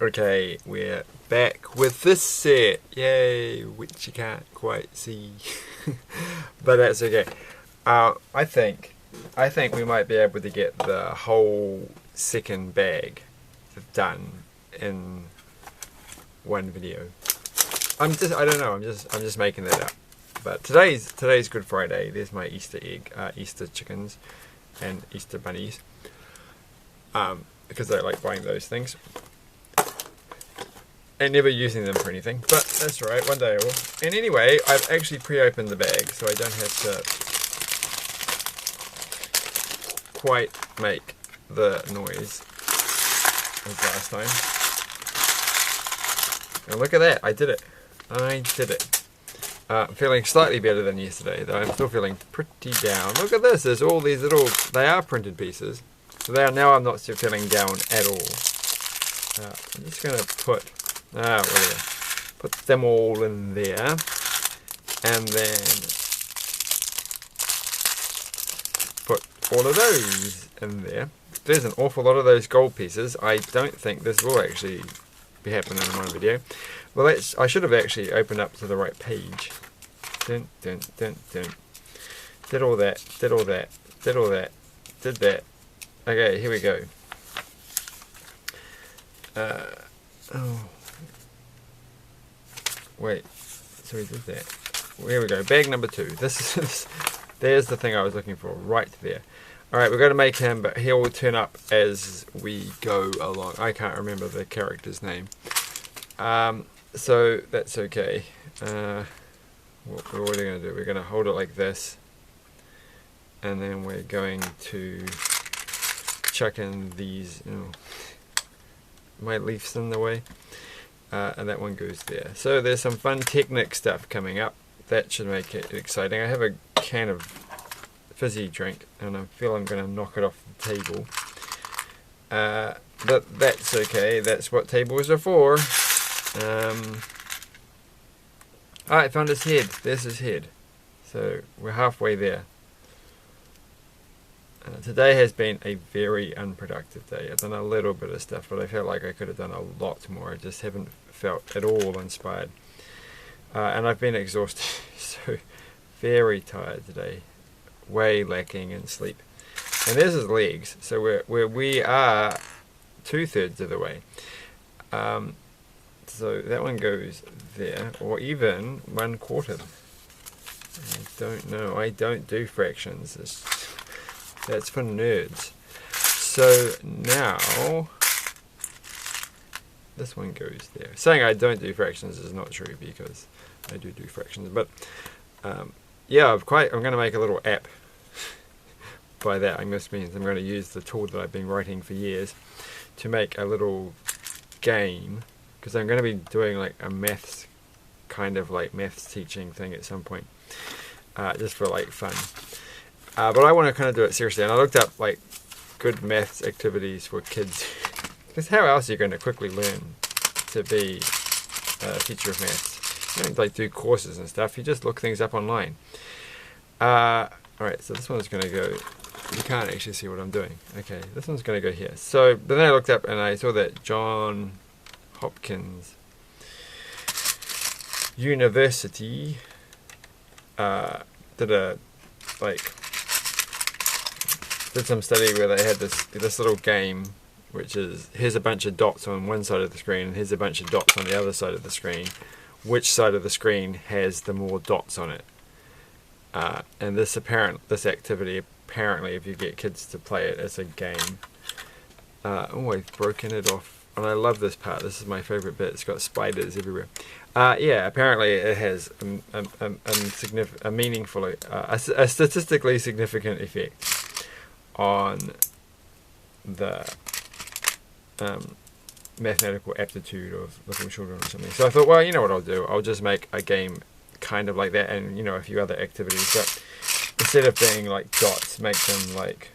Okay, we're back with this set, yay, which you can't quite see, but that's okay. I think we might be able to get the whole second bag done in one video. I don't know, I'm just making that up. But today's Good Friday. There's my Easter egg, Easter chickens, and Easter bunnies. Because I like buying those things. And never using them for anything, but that's alright, one day I will. And anyway, I've actually pre-opened the bag, so I don't have to quite make the noise as last time. And look at that, I did it. I'm feeling slightly better than yesterday, though I'm still feeling pretty down. Look at this, there's all these little, they are printed pieces. So now I'm not still feeling down at all. I'm just going to put whatever. Put them all in there, and then put all of those in there. There's an awful lot of those gold pieces. I don't think this will actually be happening in one video. Well, I should have actually opened up to the right page. Dun, dun, dun, dun. Did all that, did all that, did all that, did that. Okay, here we go. Oh. Wait, so we did that. Here we go, bag number 2. This is, there's the thing I was looking for, right there. Alright, we're going to make him, but he will turn up as we go along. I can't remember the character's name. So that's okay. What are we going to do? We're going to hold it like this. And then we're going to chuck in these, my leaf's in the way. And that one goes there. So there's some fun Technic stuff coming up. That should make it exciting. I have a can of fizzy drink and I feel I'm going to knock it off the table. But that's okay. That's what tables are for. I found his head. There's his head. So we're halfway there. Today has been a very unproductive day. I've done a little bit of stuff, but I felt like I could have done a lot more. I just haven't felt at all inspired. And I've been exhausted, so very tired today. Way lacking in sleep. And there's his legs, so we are 2/3 of the way. So that one goes there, or even 1/4. I don't know. I don't do fractions. That's for nerds. So now this one goes there. Saying I don't do fractions is not true because I do fractions. But yeah, I'm going to make a little app. By that I just means I'm going to use the tool that I've been writing for years to make a little game, because I'm going to be doing like a maths kind of like maths teaching thing at some point, just for like fun. But I want to kind of do it seriously, and I looked up like good maths activities for kids, because how else are you going to quickly learn to be a teacher of maths? You don't like do courses and stuff, you just look things up online. Alright, so this one's going to go, you can't actually see what I'm doing. Okay, this one's going to go here. So then I looked up and I saw that John Hopkins University did some study where they had this little game, which is here's a bunch of dots on one side of the screen and here's a bunch of dots on the other side of the screen. Which side of the screen has the more dots on it? And this activity, apparently, if you get kids to play it as a game. Oh, I've broken it off. And I love this part. This is my favorite bit. It's got spiders everywhere. Yeah, apparently it has a meaningful, a statistically significant effect on the mathematical aptitude of little children or something. So I thought, well, you know what I'll do? I'll just make a game kind of like that, and a few other activities, but instead of being like dots, make them like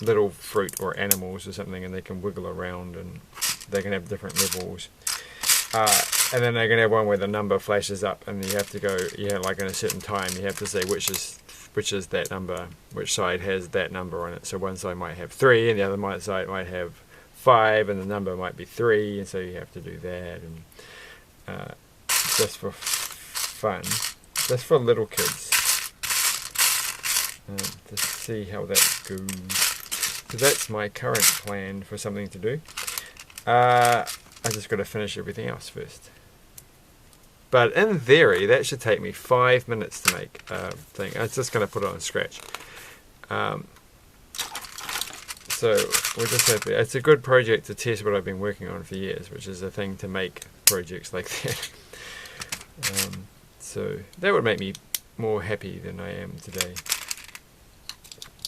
little fruit or animals or something, and they can wiggle around and they can have different levels. And then they're going to have one where the number flashes up and you have to go, like in a certain time, you have to say which is that number, which side has that number on it. So one side might have 3 and the other side might have 5 and the number might be 3, and so you have to do that, and just for fun, just for little kids, to see how that goes. So that's my current plan for something to do. I just got to finish everything else first. But in theory, that should take me 5 minutes to make a thing. I'm just going to put it on Scratch. So we'll just have to, it's a good project to test what I've been working on for years, which is a thing to make projects like that. So that would make me more happy than I am today.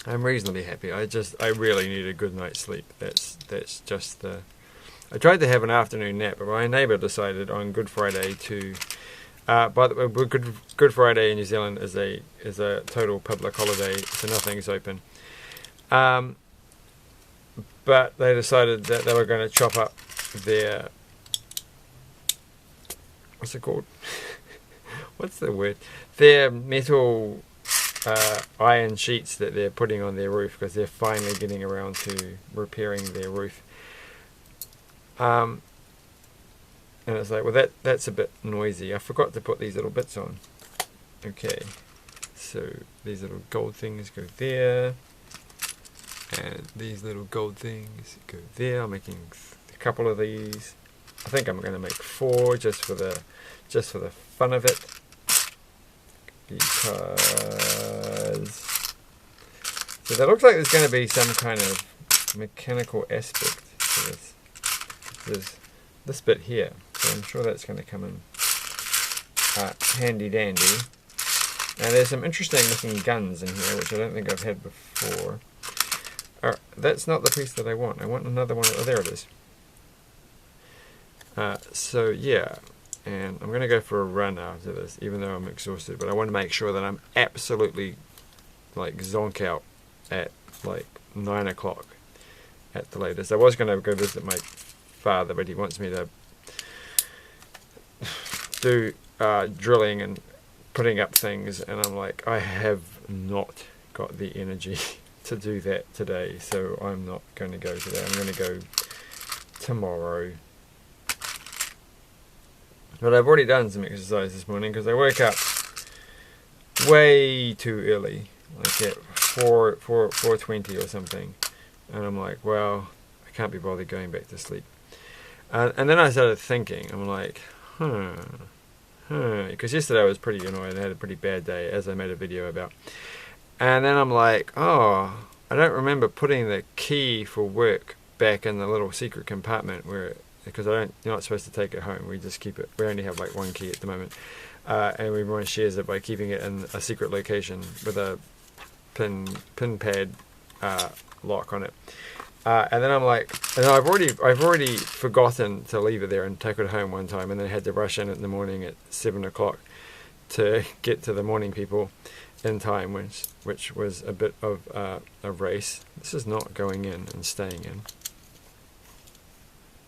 I'm reasonably happy. I really need a good night's sleep. That's just the. I tried to have an afternoon nap, but my neighbour decided on Good Friday to. By the way, Good Friday in New Zealand is a total public holiday, so nothing's open. But they decided that they were going to chop up their. What's it called? What's the word? Their metal iron sheets that they're putting on their roof, because they're finally getting around to repairing their roof. And it's like, well, that's a bit noisy. I forgot to put these little bits on. Okay, so these little gold things go there, and these little gold things go there. I'm making a couple of these. I think I'm going to make 4 just for the fun of it, because so that looks like there's going to be some kind of mechanical aspect to this. There's this bit here, so I'm sure that's going to come in handy dandy. And there's some interesting looking guns in here, which I don't think I've had before. That's not the piece that I want. I want another one. Oh, there it is. So yeah, and I'm going to go for a run after this, even though I'm exhausted, but I want to make sure that I'm absolutely like zonk out at like 9 o'clock at the latest. I was going to go visit my father, but he wants me to do drilling and putting up things, and I'm like, I have not got the energy to do that today, so I'm not going to go today. I'm going to go tomorrow. But I've already done some exercise this morning, because I woke up way too early, like at 4:20 or something, and I'm like, well, I can't be bothered going back to sleep. And then I started thinking, I'm like, because yesterday I was pretty annoyed. I had a pretty bad day, as I made a video about. And then I'm like, oh, I don't remember putting the key for work back in the little secret compartment because you're not supposed to take it home. We just keep it. We only have like 1 key at the moment, and everyone shares it by keeping it in a secret location with a pin pad lock on it. And then I'm like, and I've already forgotten to leave it there and take it home one time, and then I had to rush in the morning at 7 o'clock to get to the morning people in time, which was a bit of a race. This is not going in and staying in.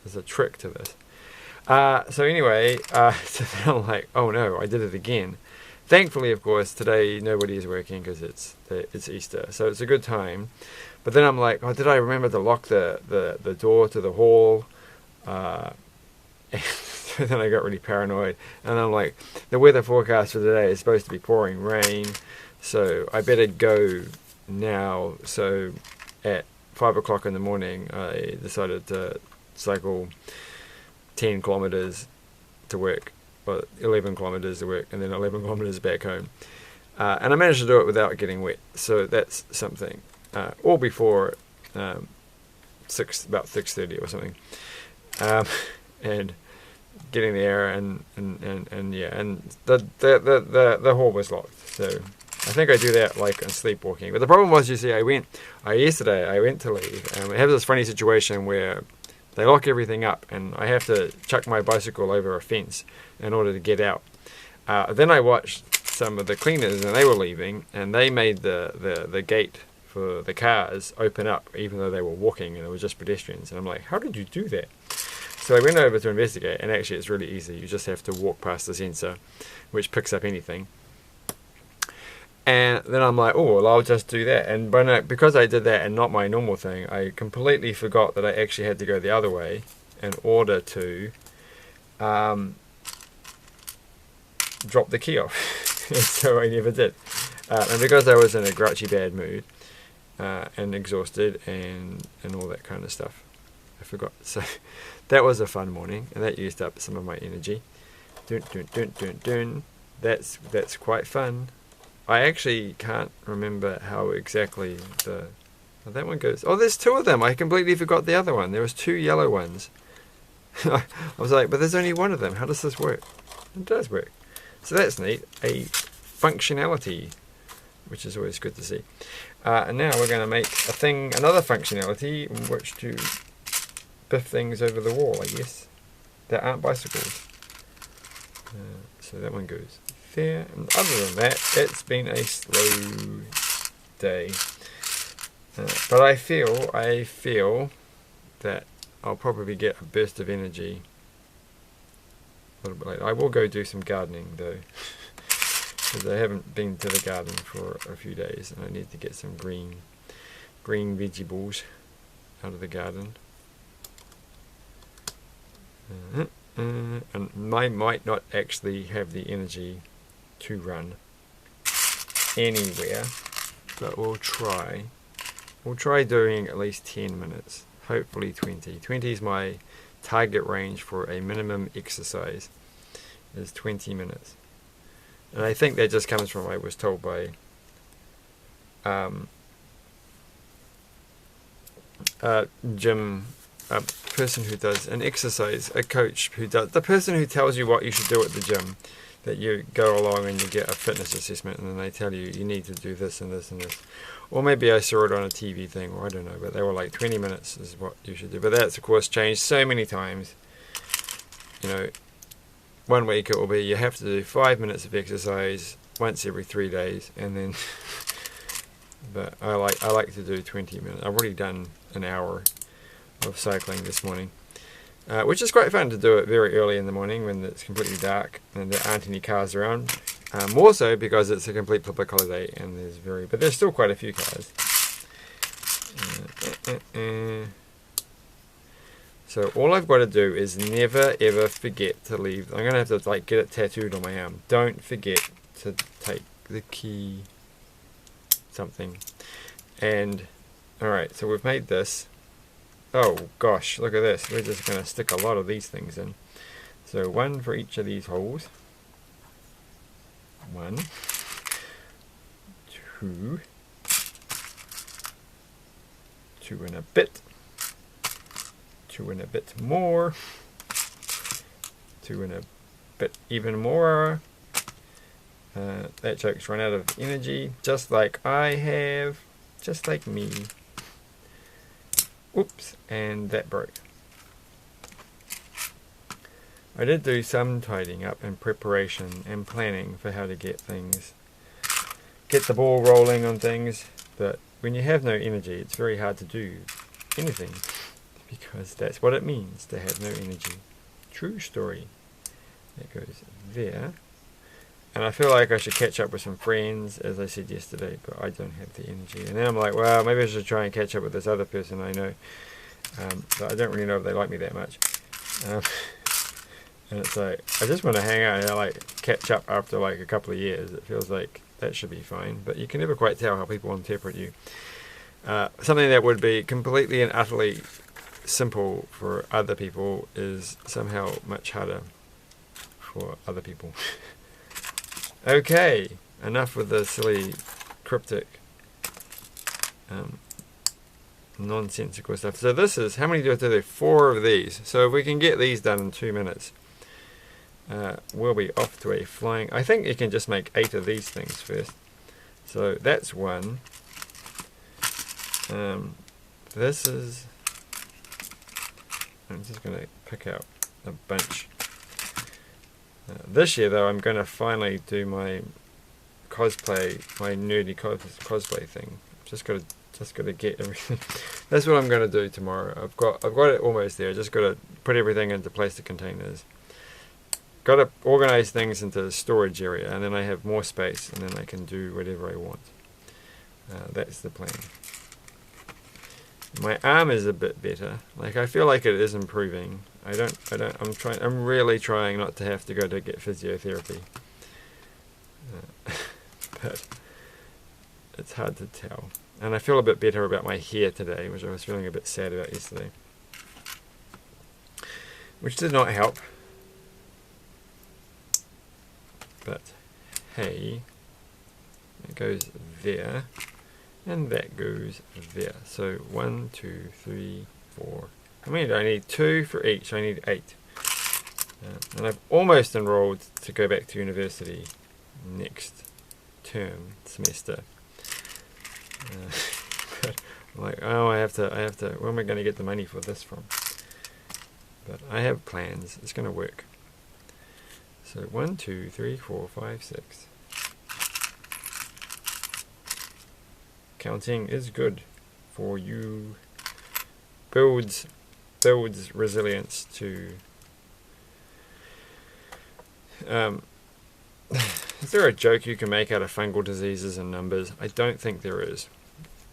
There's a trick to this. So anyway, so then I'm like, oh no, I did it again. Thankfully, of course, today nobody is working because it's Easter, so it's a good time. But then I'm like, oh, did I remember to lock the door to the hall? And so then I got really paranoid. And I'm like, the weather forecast for today is supposed to be pouring rain, so I better go now. So at 5 o'clock in the morning, I decided to cycle 10 kilometers to work, or 11 kilometers to work, and then 11 kilometers back home. And I managed to do it without getting wet, so that's something. Or before about 6:30 or something, and getting there, and yeah, and the hall was locked. So I think I do that like on sleepwalking. But the problem was, you see, yesterday I went to leave, and we have this funny situation where they lock everything up, and I have to chuck my bicycle over a fence in order to get out. Then I watched some of the cleaners, and they were leaving, and they made the gate for the cars open up, even though they were walking and it was just pedestrians. And I'm like, how did you do that? So I went over to investigate, and actually it's really easy. You just have to walk past the sensor, which picks up anything. And then I'm like, oh, well, I'll just do that. And because I did that and not my normal thing, I completely forgot that I actually had to go the other way in order to drop the key off. So I never did. And because I was in a grouchy bad mood and exhausted and all that kind of stuff, I forgot. So that was a fun morning, and that used up some of my energy. Dun, dun, dun, dun, dun. That's quite fun. I actually can't remember how exactly that one goes. Oh, there's two of them. I completely forgot the other one. There was two yellow ones. I was like, but there's only one of them. How does this work? It does work. So that's neat. A functionality, which is always good to see. And now we're going to make another functionality in which to biff things over the wall, I guess, that aren't bicycles. So that one goes there. And other than that, it's been a slow day. But I feel that I'll probably get a burst of energy a little bit later. I will go do some gardening though, because I haven't been to the garden for a few days, and I need to get some green vegetables out of the garden. And I might not actually have the energy to run anywhere, but we'll try. We'll try doing at least 10 minutes, hopefully 20. 20 is my target range for a minimum exercise, is 20 minutes. And I think that just comes from, I was told by Jim, a person who does an exercise, a coach who does, the person who tells you what you should do at the gym, that you go along and you get a fitness assessment and then they tell you you need to do this and this and this. Or maybe I saw it on a TV thing, or I don't know, but they were like 20 minutes is what you should do. But that's of course changed so many times. You know, one week it will be you have to do 5 minutes of exercise once every 3 days, and then but I like to do 20 minutes. I've already done an hour of cycling this morning, which is quite fun to do it very early in the morning when it's completely dark and there aren't any cars around. More so because it's a complete public holiday and but there's still quite a few cars. So all I've got to do is never ever forget to leave. I'm gonna have to like get it tattooed on my arm. Don't forget to take the key something. And alright, so we've made this. Oh gosh, look at this. We're just going to stick a lot of these things in. So one for each of these holes. 1, 2, 2 and a bit, 2 and a bit more, 2 and a bit even more. That joke's run out of energy, just like I have, just like me. Oops, and that broke. I did do some tidying up and preparation and planning for how to get the ball rolling on things, but when you have no energy it's very hard to do anything, because that's what it means to have no energy. True story. That goes there. And I feel like I should catch up with some friends, as I said yesterday, but I don't have the energy. And then I'm like, well, maybe I should try and catch up with this other person I know. But I don't really know if they like me that much. And it's like, I just want to hang out and like catch up after like a couple of years. It feels like that should be fine, but you can never quite tell how people interpret you. Something that would be completely and utterly simple for other people is somehow much harder for other people. Okay, enough with the silly, cryptic, nonsensical stuff. So this is, how many do I have to do? 4 of these. So if we can get these done in 2 minutes, we'll be off to a flying... I think you can just make 8 of these things first. So that's 1. This is... I'm just going to pick out a bunch. This year though, I'm going to finally do my cosplay, my nerdy cosplay thing. Just got to get everything. That's what I'm going to do tomorrow. I've got it almost there. Just got to put everything into plastic containers got to organize things into the storage area, and then I have more space, and then I can do whatever I want. That's the plan. My arm is a bit better. Like, I feel like it is improving. I'm really trying not to have to go to get physiotherapy. But it's hard to tell. And I feel a bit better about my hair today, which I was feeling a bit sad about yesterday. Which did not help. But hey, it goes there, and that goes there. So 1, 2, 3, 4. How many do I need? 2 for each. I need 8. And I've almost enrolled to go back to university next semester. But I'm like, oh, I have to. Where am I going to get the money for this from? But I have plans. It's going to work. So 1, 2, 3, 4, 5, 6. Counting is good for you. Builds resilience to. Is there a joke you can make out of fungal diseases and numbers? I don't think there is,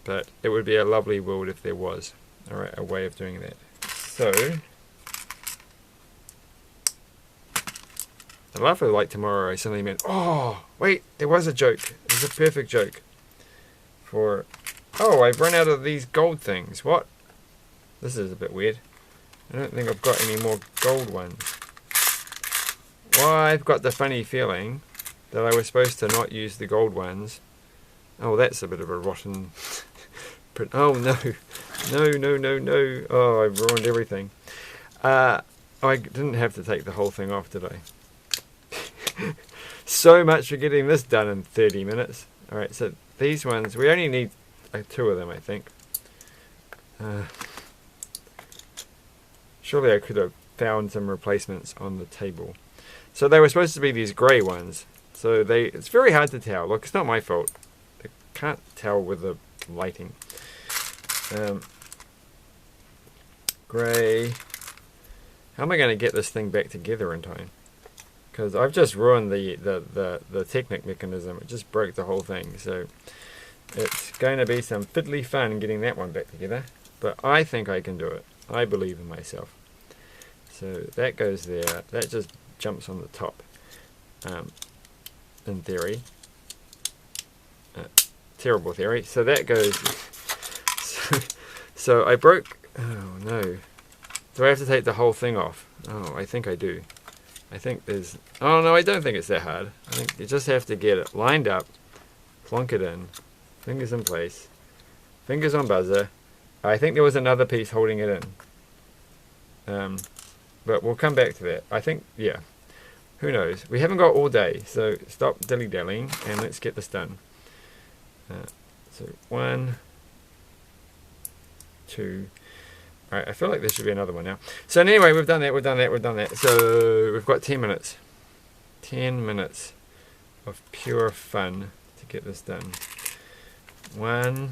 but it would be a lovely world if there was. All right, a way of doing that. So. I laugh at like tomorrow I suddenly meant, oh, wait, there was a joke. It was a perfect joke. For, oh, I've run out of these gold things. What? This is a bit weird. I don't think I've got any more gold ones. Well, I've got the funny feeling that I was supposed to not use the gold ones. Oh, that's a bit of a rotten... oh, no. No. Oh, I've ruined everything. I didn't have to take the whole thing off, did I? So much for getting this done in 30 minutes. Alright, so these ones, we only need 2 of them, I think. Surely I could have found some replacements on the table. So they were supposed to be these grey ones. So it's very hard to tell. Look, it's not my fault. I can't tell with the lighting. Grey. How am I going to get this thing back together in time? Because I've just ruined the Technic mechanism. It just broke the whole thing. So it's going to be some fiddly fun getting that one back together. But I think I can do it. I believe in myself. So that goes there. That just jumps on the top. In theory. Terrible theory. So that goes... so I broke... Oh no. Do I have to take the whole thing off? Oh, I think I do. I think there's... Oh, no, I don't think it's that hard. I think you just have to get it lined up, plonk it in, fingers in place, fingers on buzzer. I think there was another piece holding it in. But we'll come back to that. I think, yeah. Who knows? We haven't got all day, so stop dilly-dallying and let's get this done. So 1, 2... Alright, I feel like there should be another one now. So anyway, we've done that. So we've got 10 minutes. 10 minutes of pure fun to get this done. 1.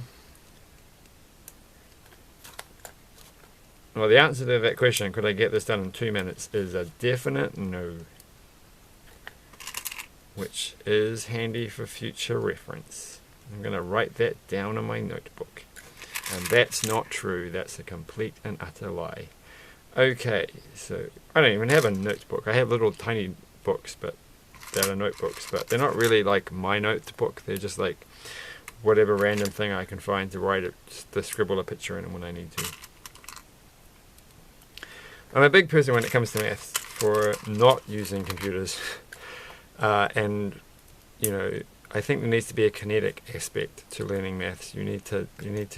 Well, the answer to that question, could I get this done in 2 minutes, is a definite no. Which is handy for future reference. I'm going to write that down in my notebook. And that's not true. That's a complete and utter lie. Okay, so I don't even have a notebook. I have little tiny books, but that are notebooks. But they're not really like my notebook. They're just like whatever random thing I can find to write it, to scribble a picture in when I need to. I'm a big person when it comes to maths for not using computers. And, you know, I think there needs to be a kinetic aspect to learning maths. You need to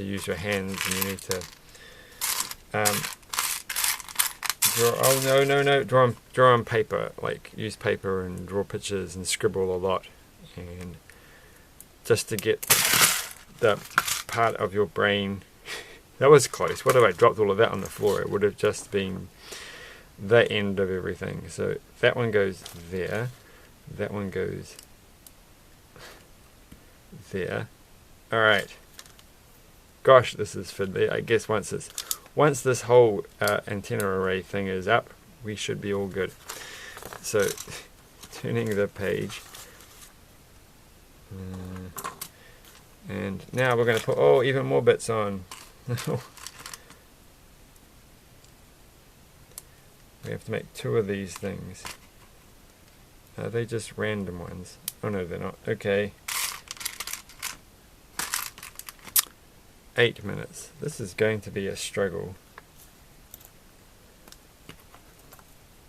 use your hands, and you need to draw. Oh no! Draw on paper. Like use paper and draw pictures and scribble a lot, and just to get the part of your brain. That was close. What if I dropped all of that on the floor? It would have just been the end of everything. So that one goes there. That one goes there. Alright. Gosh, this is fiddly. I guess once this whole antenna array thing is up, we should be all good. So turning the page. And now we're going to put even more bits on. We have to make 2 of these things. Are they just random ones? Oh no, they're not. Okay. 8 minutes. This is going to be a struggle.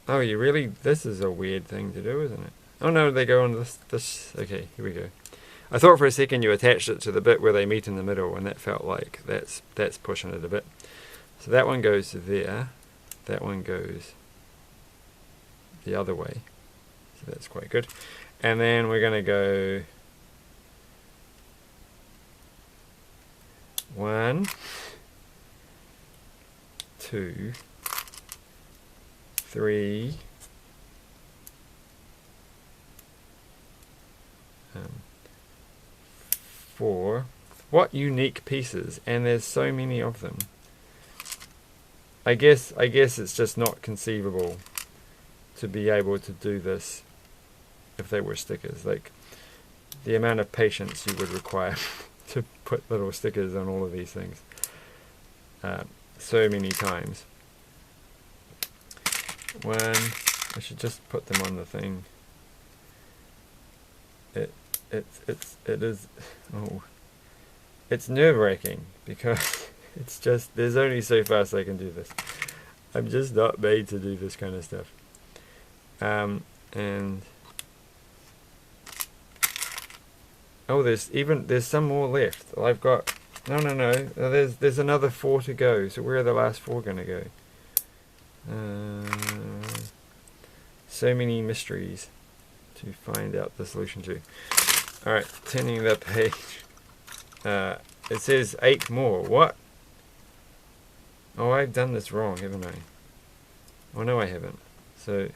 Oh, you really? This is a weird thing to do, isn't it? Oh no, they go on this. Okay, here we go. I thought for a second you attached it to the bit where they meet in the middle, and that felt like that's pushing it a bit. So that one goes there. That one goes the other way. So that's quite good. And then we're going to go 1, 2, 3, 4. What unique pieces, and there's so many of them. I guess it's just not conceivable to be able to do this if they were stickers. Like the amount of patience you would require to put little stickers on all of these things so many times. 1, I should just put them on the thing. It's nerve-wracking because it's just, there's only so fast I can do this. I'm just not made to do this kind of stuff. And oh, there's some more left. I've got no. There's another 4 to go. So where are the last 4 going to go? So many mysteries to find out the solution to. All right, turning the page. It says 8 more. What? Oh, I've done this wrong, haven't I? Oh no, I haven't. So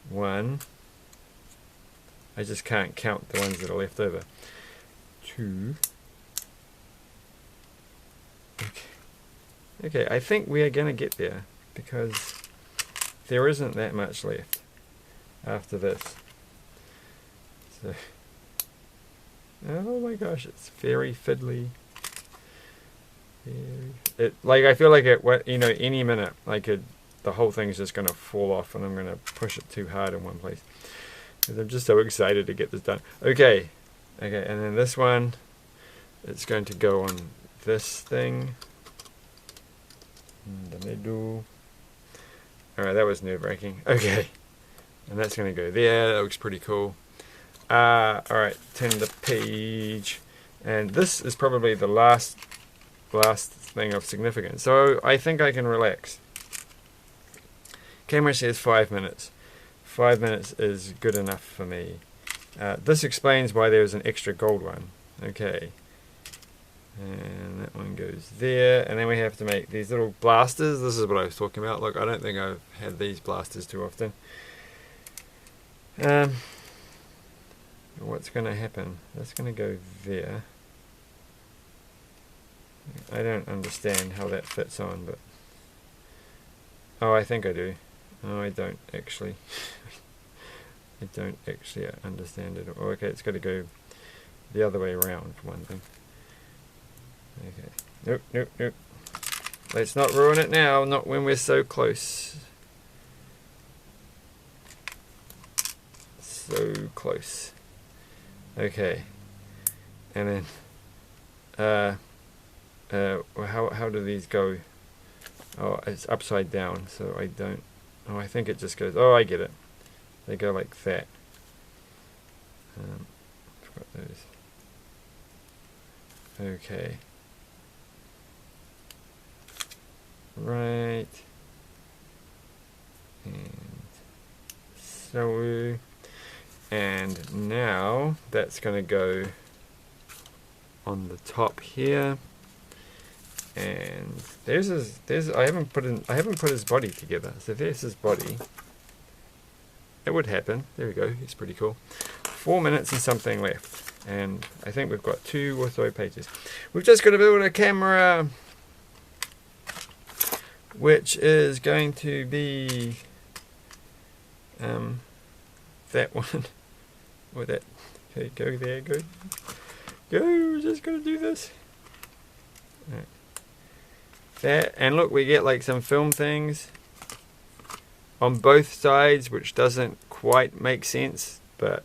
1. I just can't count the ones that are left over. 2. Okay, I think we are going to get there because there isn't that much left after this. So, oh my gosh, it's very fiddly. I feel like any minute, the whole thing's just going to fall off, and I'm going to push it too hard in one place. Because I'm just so excited to get this done. Okay, and then this one, it's going to go on this thing in the middle. Alright, that was nerve-wracking. Okay, and that's going to go there. That looks pretty cool. Alright, turn the page, and this is probably the last thing of significance. So I think I can relax. Camera says 5 minutes. 5 minutes is good enough for me. This explains why there's an extra gold one. Okay. And that one goes there. And then we have to make these little blasters. This is what I was talking about. Look, I don't think I've had these blasters too often. What's going to happen? That's going to go there. I don't understand how that fits on, but... Oh, I think I do. Oh, I don't actually. I don't actually understand it. Oh, okay, it's got to go the other way around for one thing. Okay. Nope. Let's not ruin it now, not when we're so close. So close. Okay. And then, how do these go? Oh, it's upside down, so I don't... Oh, I think it just goes... Oh, I get it. They go like that. I've got those. Okay. Right. And so... And now, that's going to go on the top here. And there's I haven't put his body together. So there's his body. It would happen. There we go. It's pretty cool. 4 minutes and something left, and I think we've got 2 ortho pages. We've just got to build a camera, which is going to be that one, or that, okay, go there, go, we're just gonna do this. Right. That, and look, we get like some film things on both sides, which doesn't quite make sense, but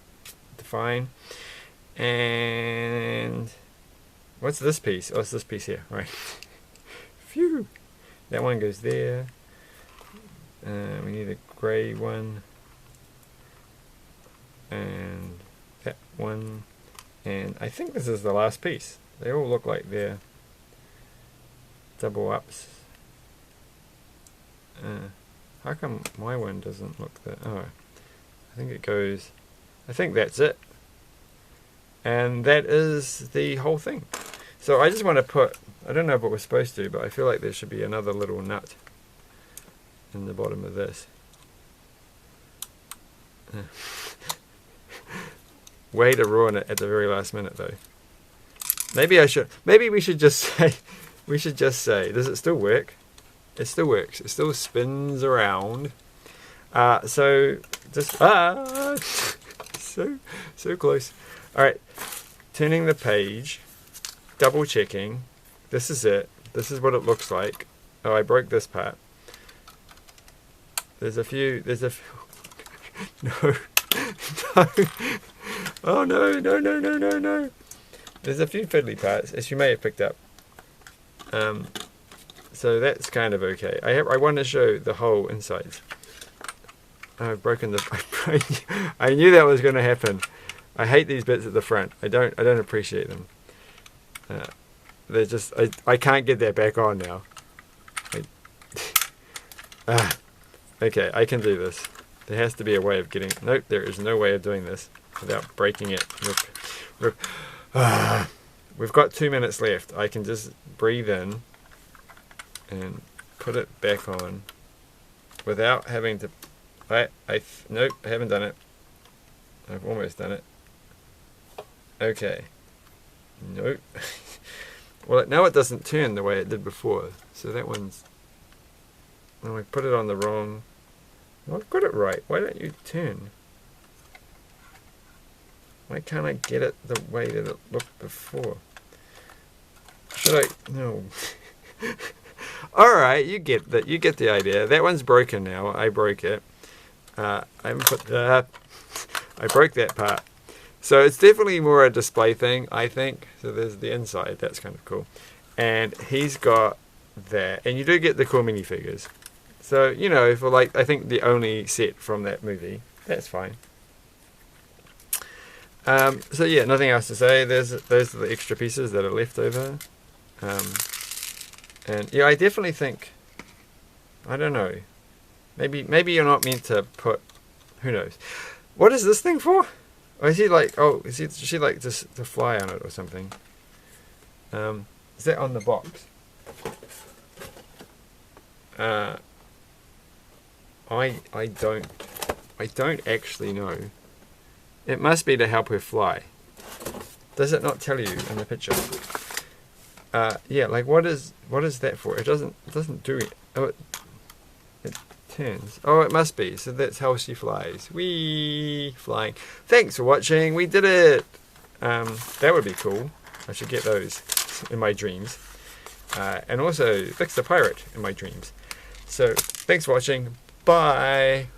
fine. And what's this piece? Oh, it's this piece here, right? Phew! That one goes there. We need a grey one. And that one. And I think this is the last piece. They all look like they're double ups. How come my one doesn't look that? Oh, I think it goes. I think that's it. And that is the whole thing. So I just want to put, I don't know what we're supposed to, but I feel like there should be another little nut in the bottom of this. Way to ruin it at the very last minute though. Maybe we should just say, does it still work? It still works. It still spins around. So just, so close. Alright, turning the page, double checking. This is it. This is what it looks like. Oh, I broke this part. There's a few, no, no. Oh no. There's a few fiddly parts, as you may have picked up. So that's kind of okay. I want to show the whole insides. I've broken the. I knew that was going to happen. I hate these bits at the front. I don't appreciate them. They're just. I can't get that back on now. Okay, I can do this. There has to be a way of getting. Nope, there is no way of doing this without breaking it. We've got 2 minutes left. I can just breathe in and put it back on without having to. Nope, I haven't done it. I've almost done it. Okay. Nope. Well, now it doesn't turn the way it did before. So that one's. Oh, I put it on the wrong. No, I've got it right. Why don't you turn? Why can't I get it the way that it looked before? Should I? No. Alright, you get that. You get the idea. That one's broken now. I broke it. I haven't put that. I broke that part. So it's definitely more a display thing, I think. So there's the inside. That's kind of cool. And he's got that. And you do get the cool minifigures. So, you know, for like, I think the only set from that movie, that's fine. So yeah, nothing else to say. Those are the extra pieces that are left over. And yeah, I definitely think, I don't know, maybe you're not meant to put, who knows. What is this thing for? Or is he like, oh, is she like just to fly on it or something? Is that on the box? I don't actually know. It must be to help her fly. Does it not tell you in the picture? Yeah, like what is that for? It doesn't do it. Oh, it turns. Oh, it must be. So that's how she flies. Whee! Flying. Thanks for watching. We did it. That would be cool. I should get those in my dreams. And also Fix the Pirate in my dreams. So thanks for watching. Bye.